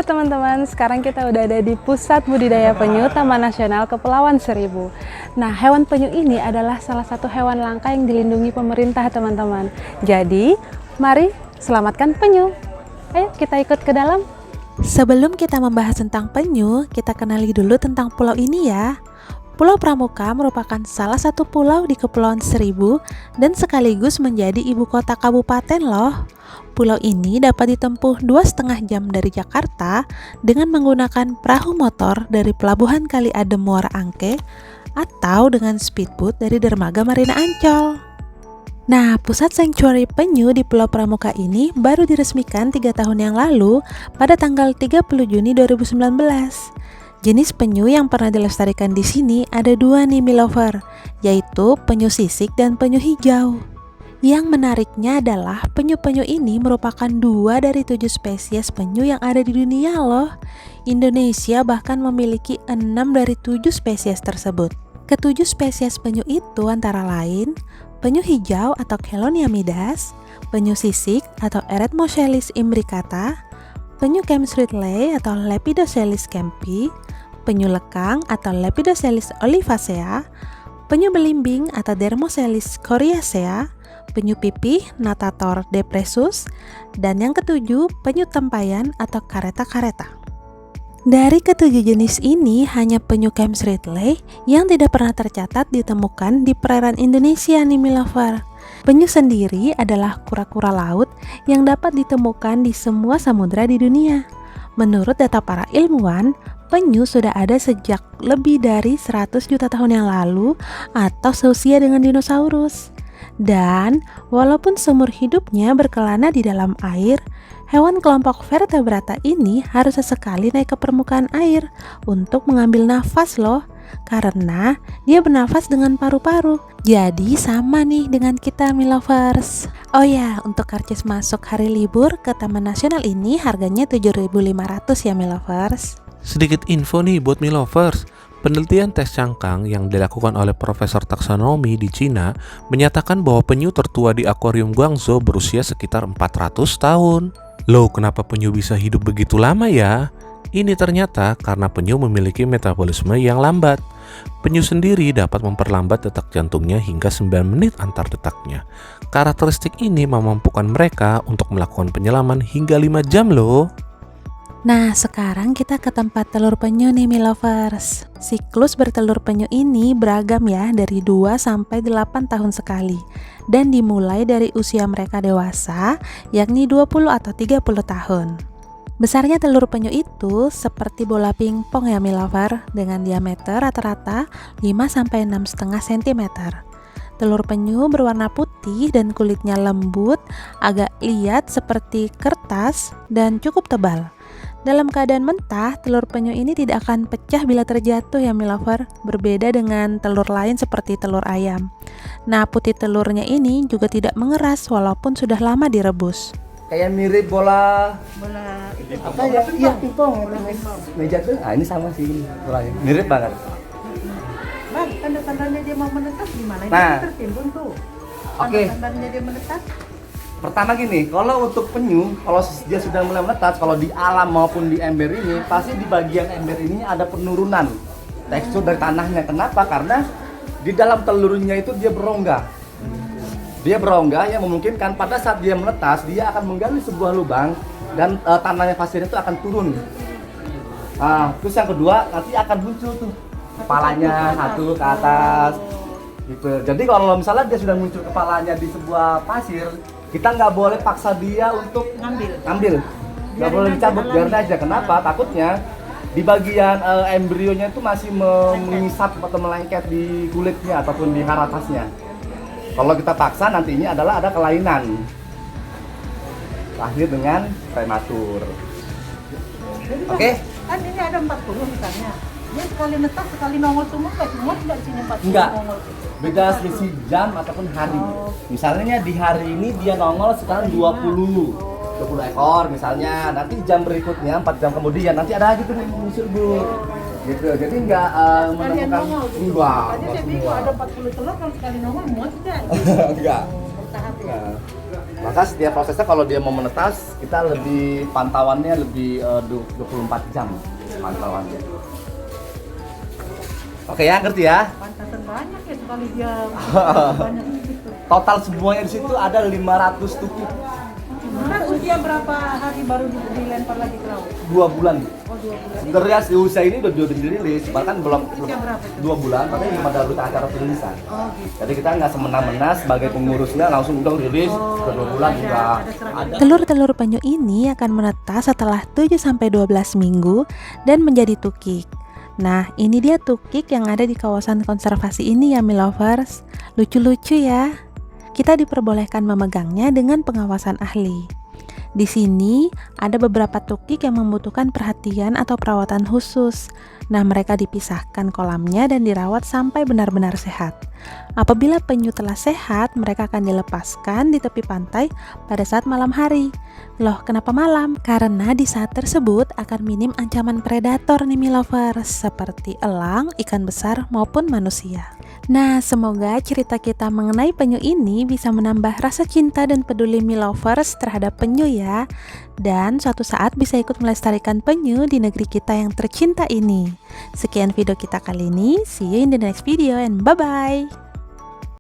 Halo teman-teman, sekarang kita udah ada di Pusat Budidaya Penyu Taman Nasional Kepulauan Seribu. Nah, hewan penyu ini adalah salah satu hewan langka yang dilindungi pemerintah teman-teman. Jadi, mari selamatkan penyu. Ayo kita ikut ke dalam. Sebelum kita membahas tentang penyu, kita kenali dulu tentang pulau ini ya. Pulau Pramuka merupakan salah satu pulau di Kepulauan Seribu dan sekaligus menjadi ibu kota kabupaten loh. Pulau ini dapat ditempuh 2,5 jam dari Jakarta dengan menggunakan perahu motor dari Pelabuhan Kali Adem Muara Angke atau dengan speedboat dari Dermaga Marina Ancol. Nah, pusat sanctuary penyu di Pulau Pramuka ini baru diresmikan 3 tahun yang lalu pada tanggal 30 Juni 2019. Jenis penyu yang pernah dilestarikan di sini ada 2 nih Milover, yaitu penyu sisik dan penyu hijau. Yang menariknya adalah penyu-penyu ini merupakan 2 dari 7 spesies penyu yang ada di dunia loh. Indonesia bahkan memiliki 6 dari 7 spesies tersebut. Ketujuh spesies penyu itu antara lain penyu hijau atau Chelonia midas, penyu sisik atau Eretmochelys imbricata, penyu Kempsritley atau Lepidochelys kempi, penyu lekang atau Lepidochelys olivacea, penyu belimbing atau Dermochelys coriacea, penyu pipih Natator depressus, dan yang ketujuh penyu tempayan atau Caretta. Dari ketujuh jenis ini, hanya penyu Kempsritley yang tidak pernah tercatat ditemukan di perairan Indonesia nih Milover. Penyu sendiri adalah kura-kura laut yang dapat ditemukan di semua samudra di dunia. Menurut data para ilmuwan, penyu sudah ada sejak lebih dari 100 juta tahun yang lalu atau seusia dengan dinosaurus. Dan walaupun seumur hidupnya berkelana di dalam air, hewan kelompok vertebrata ini harus sesekali naik ke permukaan air untuk mengambil nafas loh, karena dia bernafas dengan paru-paru. Jadi sama nih dengan kita Milovers. Oh ya, untuk karcis masuk hari libur ke Taman Nasional ini harganya 7.500 ya Milovers. Sedikit info nih buat Milovers. Penelitian tes cangkang yang dilakukan oleh Profesor Taksonomi di Cina menyatakan bahwa penyu tertua di akuarium Guangzhou berusia sekitar 400 tahun. Loh, kenapa penyu bisa hidup begitu lama ya? Ini ternyata karena penyu memiliki metabolisme yang lambat. Penyu sendiri dapat memperlambat detak jantungnya hingga 9 menit antar detaknya. Karakteristik ini memampukan mereka untuk melakukan penyelaman hingga 5 jam loh. Nah, sekarang kita ke tempat telur penyu nih Milovers. Siklus bertelur penyu ini beragam ya, dari 2 sampai 8 tahun sekali. Dan dimulai dari usia mereka dewasa, yakni 20 atau 30 tahun. Besarnya telur penyu itu seperti bola pingpong ya Milover, dengan diameter rata-rata 5 sampai 6,5 cm. Telur penyu berwarna putih dan kulitnya lembut, agak liat seperti kertas dan cukup tebal. Dalam keadaan mentah, telur penyu ini tidak akan pecah bila terjatuh ya Milover, berbeda dengan telur lain seperti telur ayam. Nah, putih telurnya ini juga tidak mengeras walaupun sudah lama direbus. Kayak mirip bola apa ya? Iya, pingpong. Meja tuh, ini sama sih bolanya. Mirip banget. Bang, tanda-tandanya dia mau menetas gimana? Nah. Ini tertimbun tuh. Oke. Tanda-tandanya dia menetas. Pertama gini, kalau untuk penyu, kalau dia sudah mulai menetas, kalau di alam maupun di ember ini, pasti di bagian ember ini ada penurunan tekstur dari tanahnya. Kenapa? Karena di dalam telurnya itu dia berongga. Dia berongga yang memungkinkan pada saat dia menetas, dia akan menggali sebuah lubang dan tanahnya pasirnya itu akan turun. Terus yang kedua, nanti akan muncul tuh kepalanya satu ke atas. Gitu. Jadi kalau misalnya dia sudah muncul kepalanya di sebuah pasir, kita nggak boleh paksa dia untuk ngambil. Nggak boleh dicabut, biarin aja. Kenapa? Takutnya di bagian embrionya itu masih mengisap atau melengket di kulitnya ataupun di haratasnya. Kalau kita paksa nantinya adalah ada kelainan, lahir dengan prematur. Oke? Kan ini ada 40 misalnya. Dia sekali netas, sekali nongol semua, nggak semua tidak di sini 40 Enggak. nongol. Beda selisih jam ataupun hari. Misalnya di hari ini dia nongol sekarang 20 ekor misalnya. Nanti jam berikutnya 4 jam kemudian nanti ada lagi tuh muncul Bu. Gitu. Jadi enggak menemukan enggak Tadi saya bingung ada 40 telur kalau sekali nongol muat tidak? enggak. bertahap ya. Nah, maka setiap prosesnya kalau dia mau menetas, kita lebih pantauannya lebih 24 jam pantauannya. Oke ya, ngerti ya? Pantasan banyak ya sekali dia banyak gitu. Total semuanya di situ ada 500 tukik. Nah, usia berapa hari baru dilempar lagi ke laut? 2 bulan. Oh 2 bulan. Sebenarnya si usia ini udah dirilis, bahkan belum Usia berapa itu? 2 bulan, tapi belum ada berita acara perilisan. Oh gitu. Jadi kita nggak semena-mena sebagai pengurusnya langsung udah rilis ke 2 bulan juga. Ada. Telur-telur penyu ini akan menetas setelah 7-12 minggu dan menjadi tukik. Nah, ini dia tukik yang ada di kawasan konservasi ini ya, Milovers. Lucu-lucu ya. Kita diperbolehkan memegangnya dengan pengawasan ahli. Di sini ada beberapa tukik yang membutuhkan perhatian atau perawatan khusus. Nah, mereka dipisahkan kolamnya dan dirawat sampai benar-benar sehat. Apabila penyu telah sehat, mereka akan dilepaskan di tepi pantai pada saat malam hari. Loh, kenapa malam? Karena di saat tersebut akan minim ancaman predator nih Milovers, seperti elang, ikan besar, maupun manusia. Nah, semoga cerita kita mengenai penyu ini bisa menambah rasa cinta dan peduli Milovers terhadap penyu ya. Dan suatu saat bisa ikut melestarikan penyu di negeri kita yang tercinta ini. Sekian video kita kali ini, see you in the next video and bye-bye!